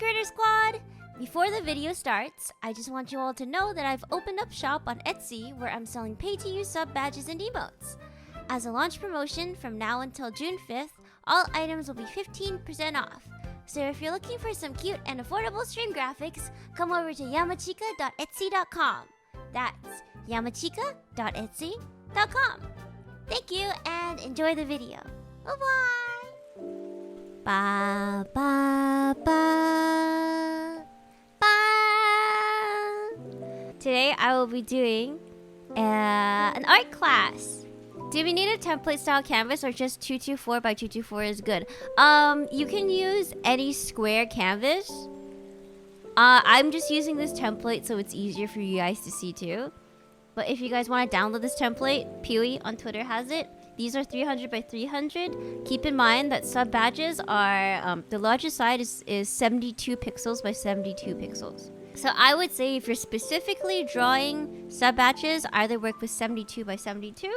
Scritter Squad! Before the video starts, I just want you all to know that I've opened up shop on Etsy where I'm selling pay-to-use sub badges and emotes. As a launch promotion from now until June 5th, all items will be 15% off. So if you're looking for some cute and affordable stream graphics, come over to yamachica.etsy.com. That's yamachica.etsy.com. Thank you and enjoy the video. Bye-bye! Ba ba ba ba. Today I will be doing an art class. Do we need a template style canvas or just 224 by 224 is good? You can use any square canvas. I'm just using this template so it's easier for you guys to see too. But if you guys want to download this template, Peewee on Twitter has it. These are 300 by 300. Keep in mind that sub badges are, the largest size is 72 pixels by 72 pixels. So I would say if you're specifically drawing sub badges, either work with 72 by 72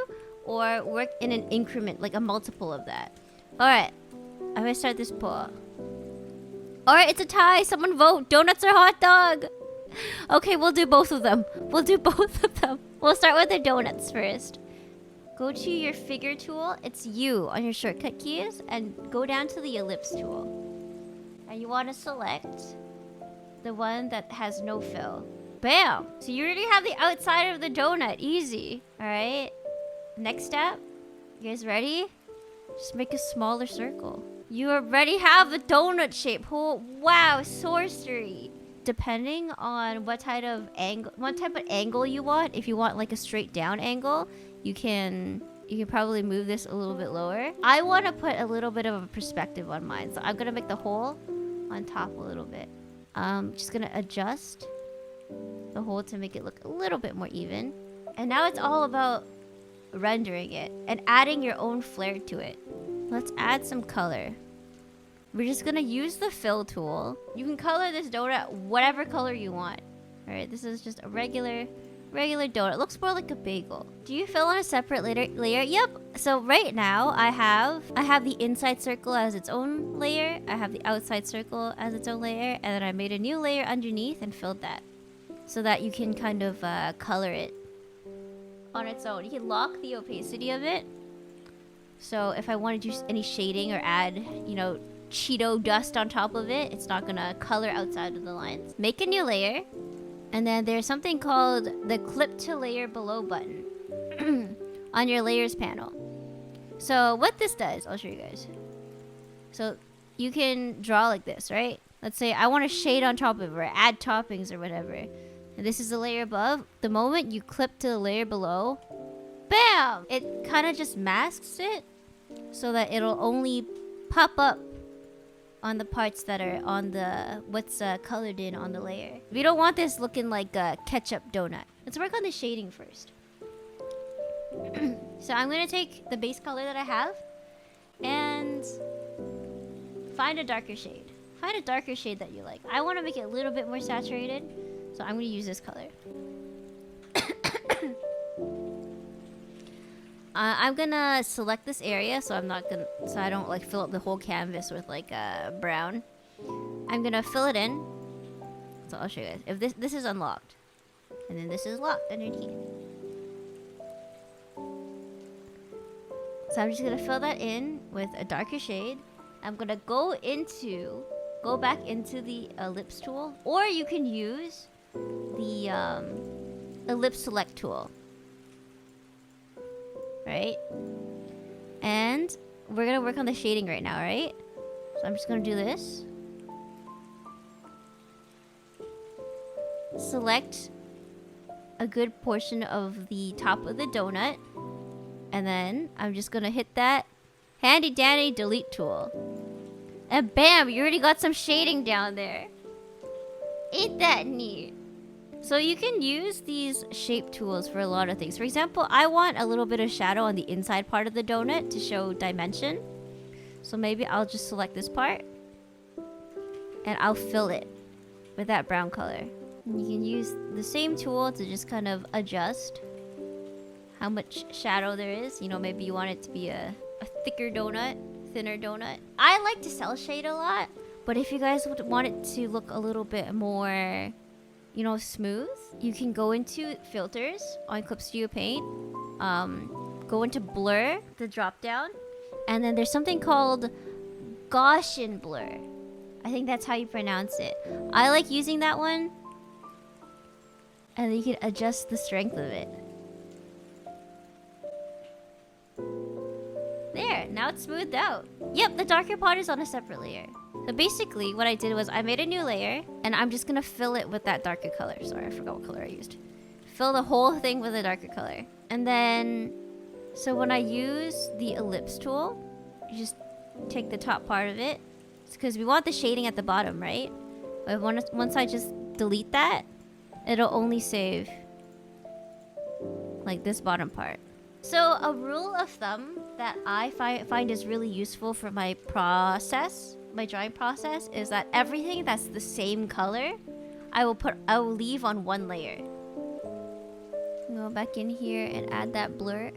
or work in an increment, like a multiple of that. Alright, I'm gonna start this poll. Alright, it's a tie. Someone vote. Donuts or hot dog? Okay, we'll do both of them. We'll start with the donuts first. Go to your figure tool. It's U on your shortcut keys. And go down to the ellipse tool. And you want to select the one that has no fill. Bam! So you already have the outside of the donut. Easy. Alright. Next step. You guys ready? Just make a smaller circle. You already have the donut shape. Oh, wow, sorcery. Depending on what type of angle you want, if you want like a straight down angle, you can probably move this a little bit lower. I want to put a little bit of a perspective on mine, so I'm gonna make the hole on top a little bit. Just gonna adjust the hole to make it look a little bit more even. And now it's all about rendering it and adding your own flair to it. Let's add some color. We're just gonna use the fill tool. You can color this donut whatever color you want. Alright, this is just a regular donut. It looks more like a bagel. Do you fill on a separate layer? Yep. So right now I have the inside circle as its own layer. I have the outside circle as its own layer, and then I made a new layer underneath and filled that, so that you can kind of color it on its own. You can lock the opacity of it. So if I want to do any shading or add, Cheeto dust on top of it, it's not gonna color outside of the lines. Make a new layer, and then there's something called the clip to layer below button on your layers panel. So what this does, I'll show you guys. So you can draw like this, right? Let's say I want to shade on top of it or add toppings or whatever. And this is the layer above. The moment you clip to the layer below, bam! It kind of just masks it so that it'll only pop up on the parts that are on the what's colored in on the layer. We don't want this looking like a ketchup donut. Let's work on the shading first. So I'm gonna take the base color that I have and find a darker shade. Find a darker shade that you like. I want to make it a little bit more saturated, so I'm gonna use this color. I'm gonna select this area, so I don't like fill up the whole canvas with like brown. I'm gonna fill it in. So I'll show you guys. If this is unlocked, and then this is locked underneath. So I'm just gonna fill that in with a darker shade. I'm gonna go back into the ellipse tool, or you can use the ellipse select tool. Right? And we're gonna work on the shading right now, right? So I'm just gonna do this. Select a good portion of the top of the donut. And then I'm just gonna hit that handy dandy delete tool. And bam! You already got some shading down there. Ain't that neat? So you can use these shape tools for a lot of things. For example, I want a little bit of shadow on the inside part of the donut to show dimension. So maybe I'll just select this part and I'll fill it with that brown color. And you can use the same tool to just kind of adjust how much shadow there is. Maybe you want it to be a thicker donut, thinner donut. I like to cell shade a lot, But if you guys would want it to look a little bit more, you know, smooth, you can go into filters on Clip Studio Paint. Go into blur, the drop down, and then there's something called Gaussian blur. I think that's how you pronounce it. I like using that one. And then you can adjust the strength of it. There, now it's smoothed out. Yep, the darker part is on a separate layer. So basically what I did was I made a new layer and I'm just gonna fill it with that darker color. Sorry, I forgot what color I used. Fill the whole thing with a darker color. And then, so when I use the ellipse tool, you just take the top part of it. It's because we want the shading at the bottom, right? But once I just delete that, it'll only save like this bottom part. So a rule of thumb that I find is really useful for my process, my drawing process, is that everything that's the same color, I will leave on one layer. Go back in here and add that blur.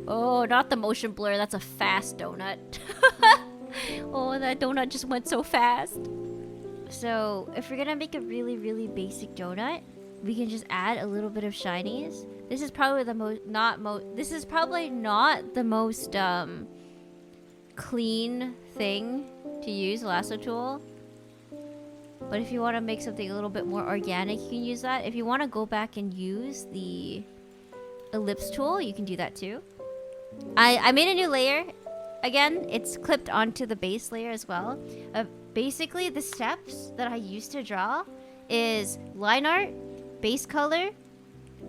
Oh, not the motion blur. That's a fast donut. Oh, that donut just went so fast. So if we're gonna make a really, really basic donut, we can just add a little bit of shinies. This is probably the this is probably not the most clean thing to use, lasso tool. But if you want to make something a little bit more organic, you can use that. If you want to go back and use the ellipse tool, you can do that too. I made a new layer. Again, it's clipped onto the base layer as well. Basically, the steps that I used to draw is line art, base color,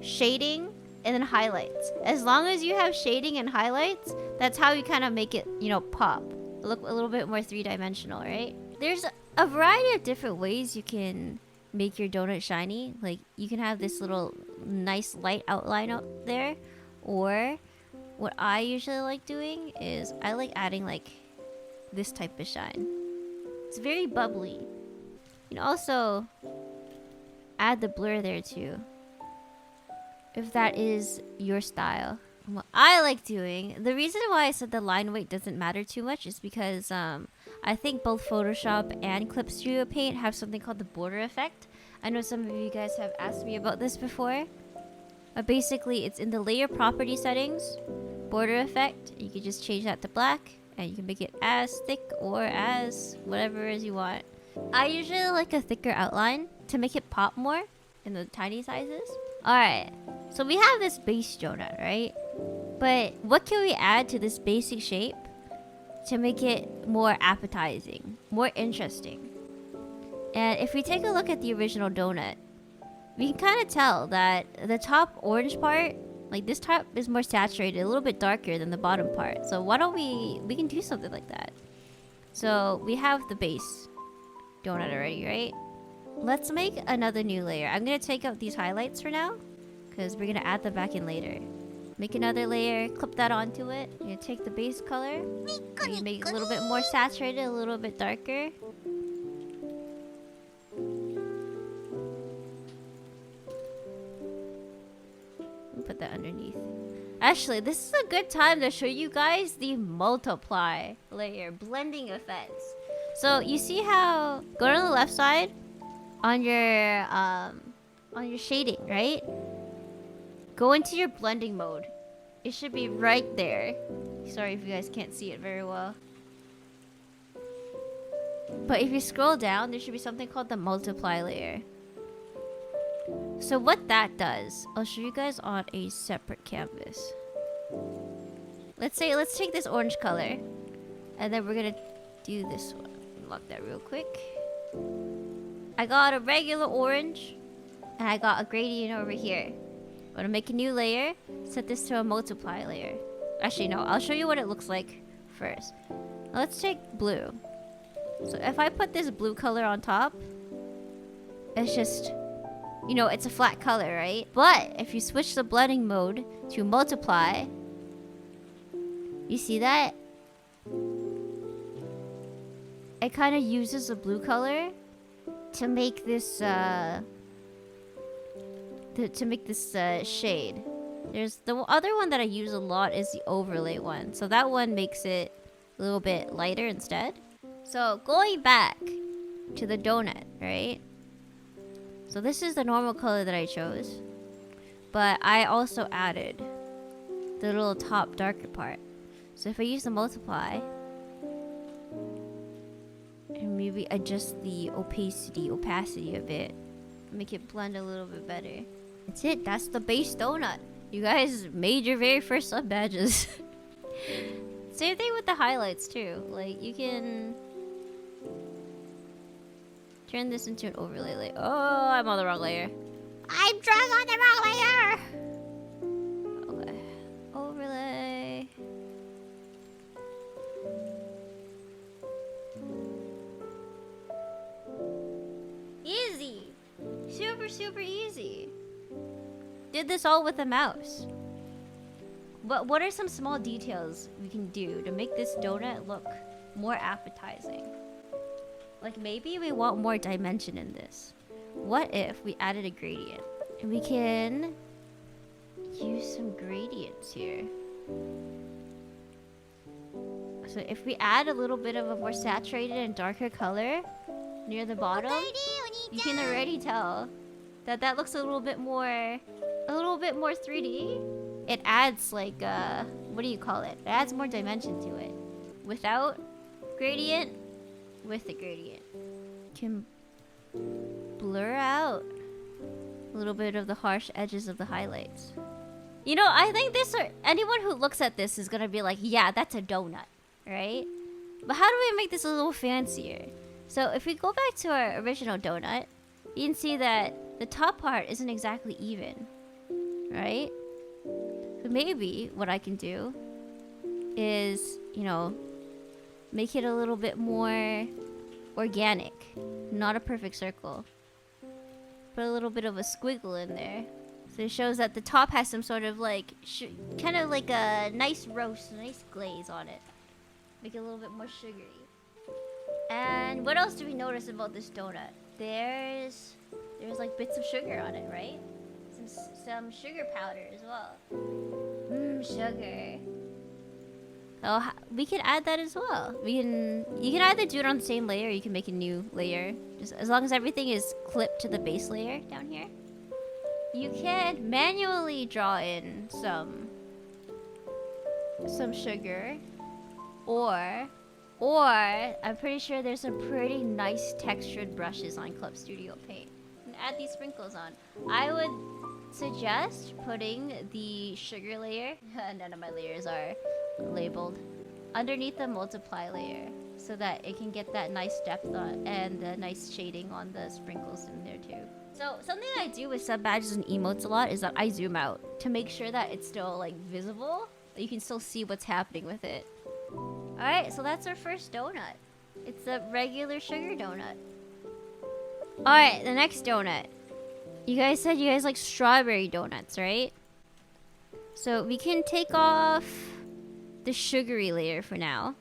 shading, and then highlights. As long as you have shading and highlights, that's how you kind of make it, you know, pop. Look a little bit more three-dimensional, right? There's a variety of different ways you can make your donut shiny. Like, you can have this little nice light outline out there. Or, what I usually like doing is I like adding, like, this type of shine. It's very bubbly. You can also add the blur there too, if that is your style. What I like doing, the reason why I said the line weight doesn't matter too much is because I think both Photoshop and Clip Studio Paint have something called the border effect. I know some of you guys have asked me about this before. But basically, it's in the layer property settings, border effect. You can just change that to black, and you can make it as thick or as whatever as you want. I usually like a thicker outline to make it pop more in the tiny sizes. Alright, so we have this base donut, right? But what can we add to this basic shape to make it more appetizing, more interesting? And if we take a look at the original donut, we can kind of tell that the top orange part, like this top is more saturated, a little bit darker than the bottom part. So why don't we can do something like that. So we have the base donut already, right? Let's make another new layer. I'm gonna take out these highlights for now, because we're gonna add them back in later. Make another layer, clip that onto it. You're gonna take the base color, you make it a little bit more saturated, a little bit darker. Put that underneath. Actually, this is a good time to show you guys the multiply layer blending effects. So you see how go to the left side on your shading, right? Go into your blending mode. It should be right there. Sorry if you guys can't see it very well. But if you scroll down, there should be something called the multiply layer. So what that does, I'll show you guys on a separate canvas. Let's take this orange color, and then we're gonna do this one. Lock that real quick. I got a regular orange, and I got a gradient over here. I'm gonna make a new layer, set this to a multiply layer. Actually, no, I'll show you what it looks like first. Now let's take blue. So if I put this blue color on top, it's just, you know, it's a flat color, right? But if you switch the blending mode to multiply, you see that? It kind of uses the blue color to make this shade. There's the other one that I use a lot is the overlay one. So that one makes it a little bit lighter instead. So going back to the donut, right? So this is the normal color that I chose. But I also added the little top darker part. So if I use the multiply and maybe adjust the opacity a bit, make it blend a little bit better. That's it. That's the base donut. You guys made your very first sub badges. Same thing with the highlights too. Like you can turn this into an overlay layer. Oh, I'm on the wrong layer. I'm drunk on the wrong layer. Okay, overlay. Easy, super easy. Did this all with a mouse. But what are some small details we can do to make this donut look more appetizing? Like maybe we want more dimension in this. What if we added a gradient? And we can use some gradients here. So if we add a little bit of a more saturated and darker color near the bottom, you can already tell that that looks a little bit more 3D. It adds like what do you call it? It adds more dimension to it. Without gradient, with the gradient. Can blur out a little bit of the harsh edges of the highlights. You know, I think anyone who looks at this is gonna be like, yeah, that's a donut, right? But how do we make this a little fancier? So if we go back to our original donut, you can see that the top part isn't exactly even, right? So maybe what I can do is, you know, make it a little bit more organic, not a perfect circle. Put a little bit of a squiggle in there. So it shows that the top has some sort of like, kind of like a nice roast, a nice glaze on it. Make it a little bit more sugary. And what else do we notice about this donut? There's like bits of sugar on it, right? Some sugar powder as well. Sugar. Oh, we can add that as well. You can either do it on the same layer or you can make a new layer. Just as long as everything is clipped to the base layer down here. You can manually draw in some sugar, or I'm pretty sure there's some pretty nice textured brushes on Clip Studio Paint. And add these sprinkles on. I would suggest putting the sugar layer, none of my layers are labeled, underneath the multiply layer so that it can get that nice depth on and the nice shading on the sprinkles in there too. So something that I do with sub badges and emotes a lot is that I zoom out to make sure that it's still like visible. You can still see what's happening with it. Alright, so that's our first donut. It's a regular sugar donut. Alright, the next donut. You guys said you guys like strawberry donuts, right? So we can take off the sugary layer for now.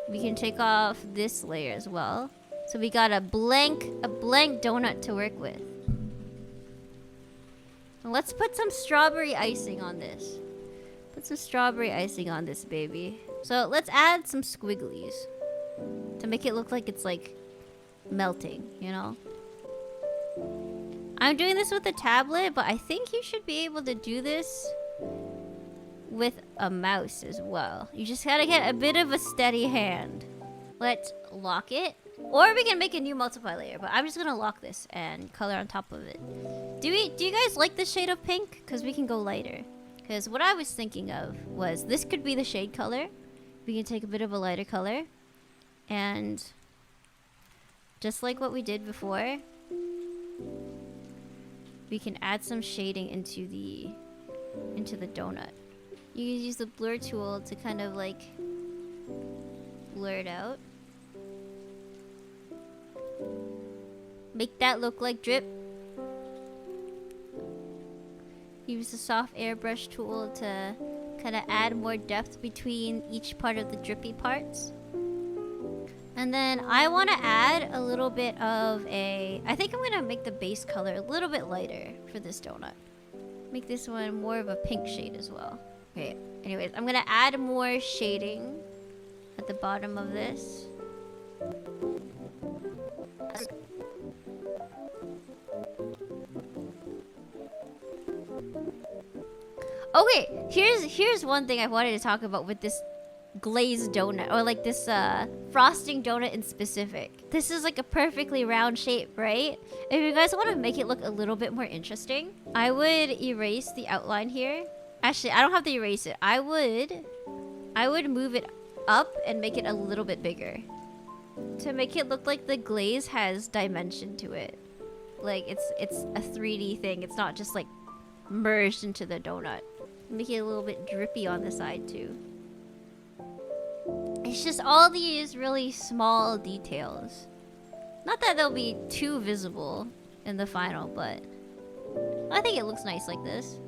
We can take off this layer as well. So we got a blank donut to work with. And let's put some strawberry icing on this. Put some strawberry icing on this baby. So let's add some squigglies to make it look like it's like melting, you know? I'm doing this with a tablet, but I think you should be able to do this with a mouse as well. You just gotta get a bit of a steady hand. Let's lock it. Or we can make a new multiply layer, but I'm just gonna lock this and color on top of it. Do you guys like the shade of pink? Because we can go lighter. Because what I was thinking of was this could be the shade color. We can take a bit of a lighter color. And just like what we did before, we can add some shading into the donut. You can use the blur tool to kind of like blur it out. Make that look like drip. Use the soft airbrush tool to kind of add more depth between each part of the drippy parts. And then I want to add a little bit of I think I'm going to make the base color a little bit lighter for this donut. Make this one more of a pink shade as well. Okay, anyways, I'm going to add more shading at the bottom of this. Okay, here's one thing I wanted to talk about with this glazed donut, or like this frosting donut in specific. This is like a perfectly round shape, right? If you guys want to make it look a little bit more interesting, I would erase the outline here. Actually, I don't have to erase it. I would move it up and make it a little bit bigger to make it look like the glaze has dimension to it. Like it's a 3D thing. It's not just like merged into the donut. Make it a little bit drippy on the side too. It's just all these really small details. Not that they'll be too visible in the final, but I think it looks nice like this.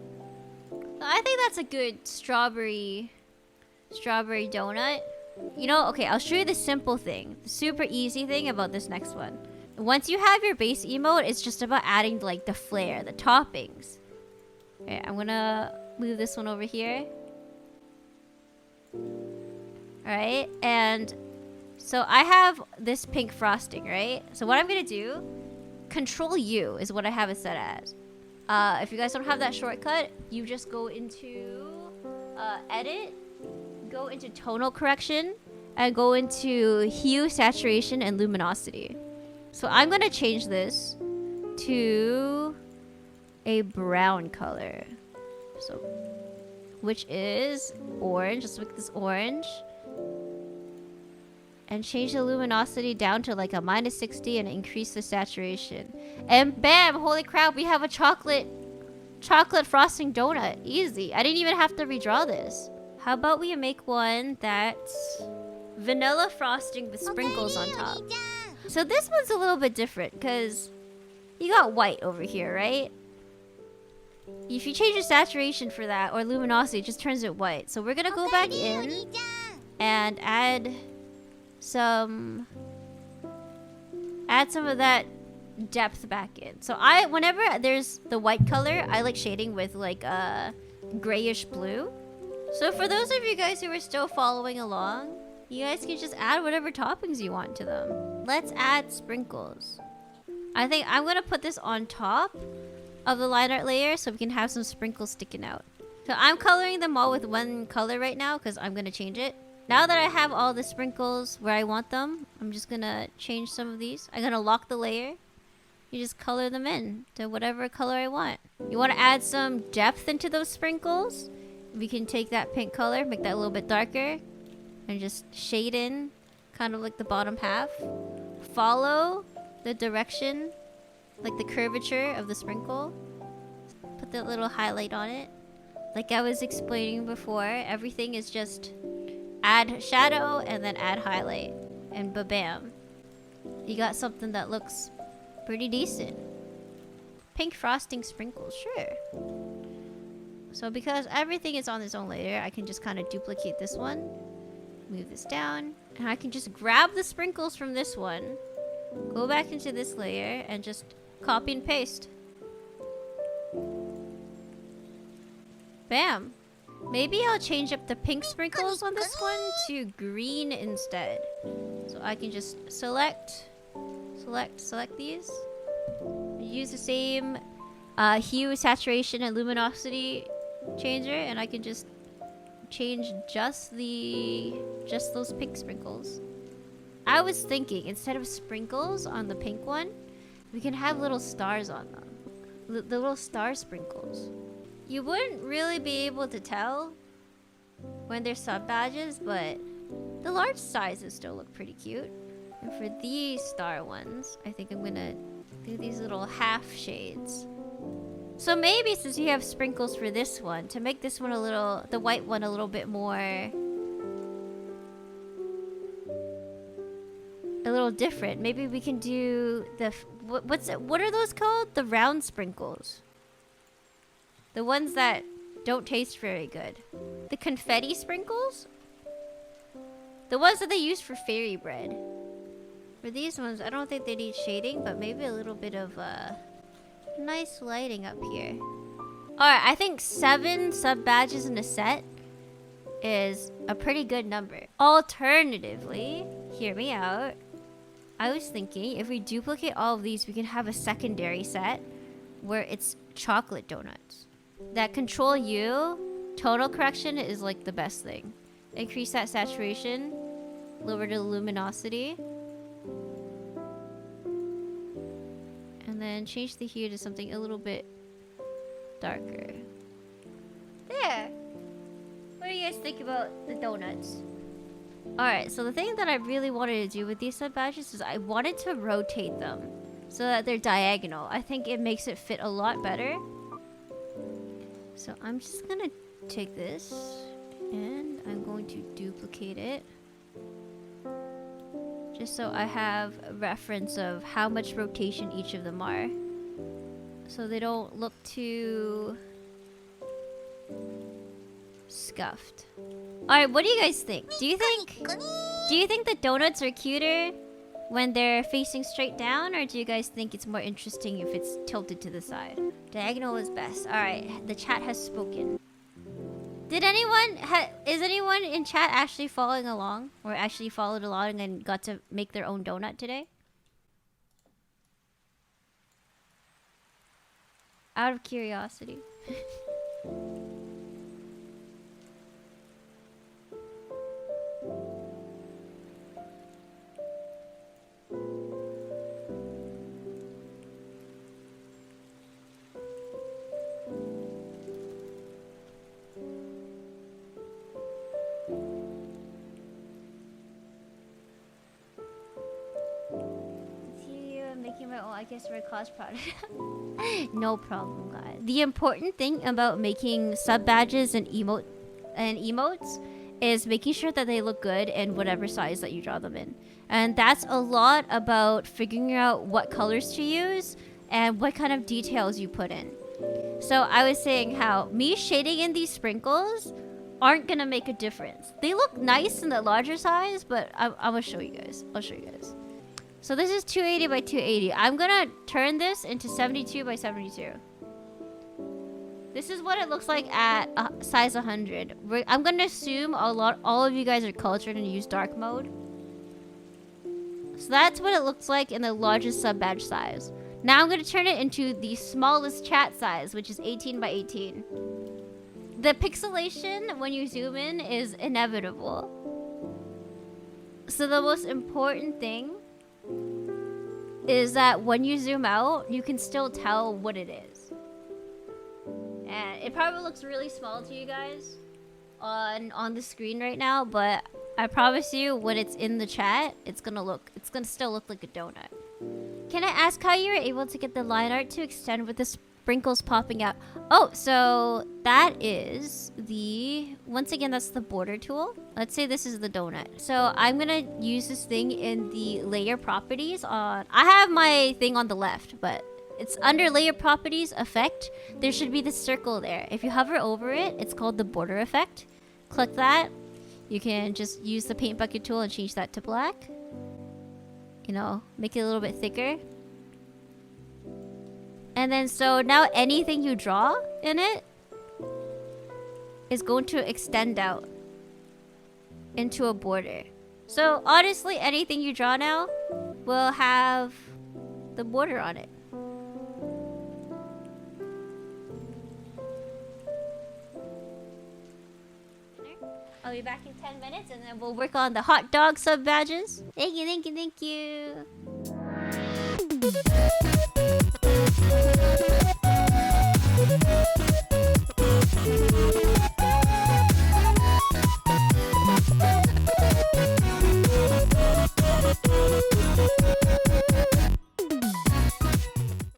I think that's a good strawberry donut. You know, okay, I'll show you the simple thing. The super easy thing about this next one. Once you have your base emote, it's just about adding like the flair, the toppings. Okay, I'm gonna move this one over here. Alright, and so I have this pink frosting, right? So what I'm gonna do, Control U is what I have it set as. If you guys don't have that shortcut, you just go into Edit, go into Tonal Correction, and go into Hue, Saturation, and Luminosity. So I'm gonna change this to a brown color. So, which is orange. Let's make this orange. And change the luminosity down to like a -60 and increase the saturation. And bam! Holy crap, we have a chocolate frosting donut. Easy. I didn't even have to redraw this. How about we make one that's vanilla frosting with sprinkles on top? So this one's a little bit different because you got white over here, right? If you change the saturation for that or luminosity, it just turns it white. So we're gonna go back in and add some of that depth back in. So whenever there's the white color, I like shading with like a grayish blue. So for those of you guys who are still following along, you guys can just add whatever toppings you want to them. Let's add sprinkles. I think I'm gonna put this on top of the line art layer so we can have some sprinkles sticking out. So I'm coloring them all with one color right now because I'm gonna change it. Now that I have all the sprinkles where I want them, I'm just gonna change some of these. I'm gonna lock the layer. You just color them in to whatever color I want. You want to add some depth into those sprinkles? We can take that pink color, make that a little bit darker, and just shade in kind of like the bottom half. Follow the direction, like the curvature of the sprinkle. Put that little highlight on it. Like I was explaining before, everything is just add shadow and then add highlight, and ba-bam, you got something that looks pretty decent. Pink frosting sprinkles, sure. So because everything is on its own layer, I can just kind of duplicate this one, move this down, and I can just grab the sprinkles from this one, go back into this layer, and just copy and paste. Bam. Maybe I'll change up the pink sprinkles on this one to green instead. So I can just select these. Use the same hue, saturation, and luminosity changer, and I can just change just those pink sprinkles. I was thinking instead of sprinkles on the pink one, we can have little stars on them. The little star sprinkles. You wouldn't really be able to tell when they're sub badges, but the large sizes still look pretty cute. And for these star ones, I think I'm gonna do these little half shades. So maybe since you have sprinkles for this one, to make this one the white one a little bit more, a little different. Maybe we can do what are those called? The round sprinkles. The ones that don't taste very good. The confetti sprinkles? The ones that they use for fairy bread. For these ones, I don't think they need shading, but maybe a little bit of nice lighting up here. Alright, I think 7 sub badges in a set is a pretty good number. Alternatively, hear me out, I was thinking if we duplicate all of these, we can have a secondary set where it's chocolate donuts that control you. Total correction is like the best thing. Increase that saturation, lower the luminosity, and then change the hue to something a little bit darker. There. What do you guys think about the donuts? Alright, so the thing that I really wanted to do with these sub badges is I wanted to rotate them so that they're diagonal. I think it makes it fit a lot better. So I'm just gonna take this and I'm going to duplicate it just so I have a reference of how much rotation each of them are, so they don't look too scuffed. Alright, what do you guys think? Do you think the donuts are cuter when they're facing straight down, or do you guys think it's more interesting if it's tilted to the side? Diagonal is best. Alright, the chat has spoken. Did anyone is anyone in chat actually following along, or actually followed along and got to make their own donut today? Out of curiosity. Making my own, I guess, red class product. No problem, guys. The important thing about making sub badges and emotes is making sure that they look good in whatever size that you draw them in. And that's a lot about figuring out what colors to use and what kind of details you put in. So I was saying how me shading in these sprinkles aren't gonna make a difference. They look nice in the larger size, but I'm gonna show you guys. I'll show you guys. So this is 280 by 280. I'm gonna turn this into 72 by 72. This is what it looks like at size 100. I'm gonna assume all of you guys are cultured and use dark mode. So that's what it looks like in the largest sub badge size. Now I'm gonna turn it into the smallest chat size, which is 18 by 18. The pixelation when you zoom in is inevitable. So the most important thing is that when you zoom out, you can still tell what it is. And it probably looks really small to you guys on the screen right now, but I promise you when it's in the chat, it's gonna still look like a donut. Can I ask how you were able to get the line art to extend with the sprinkles popping out? Oh, so that is once again, that's the border tool. Let's say this is the donut. So I'm gonna use this thing in the layer properties I have my thing on the left, but it's under layer properties effect. There should be this circle there. If you hover over it, it's called the border effect. Click that. You can just use the paint bucket tool and change that to black. You know, make it a little bit thicker. And then so now anything you draw in it is going to extend out into a border. So honestly, anything you draw now will have the border on it. I'll be back in 10 minutes and then we'll work on the hot dog sub badges. Thank you, thank you, thank you.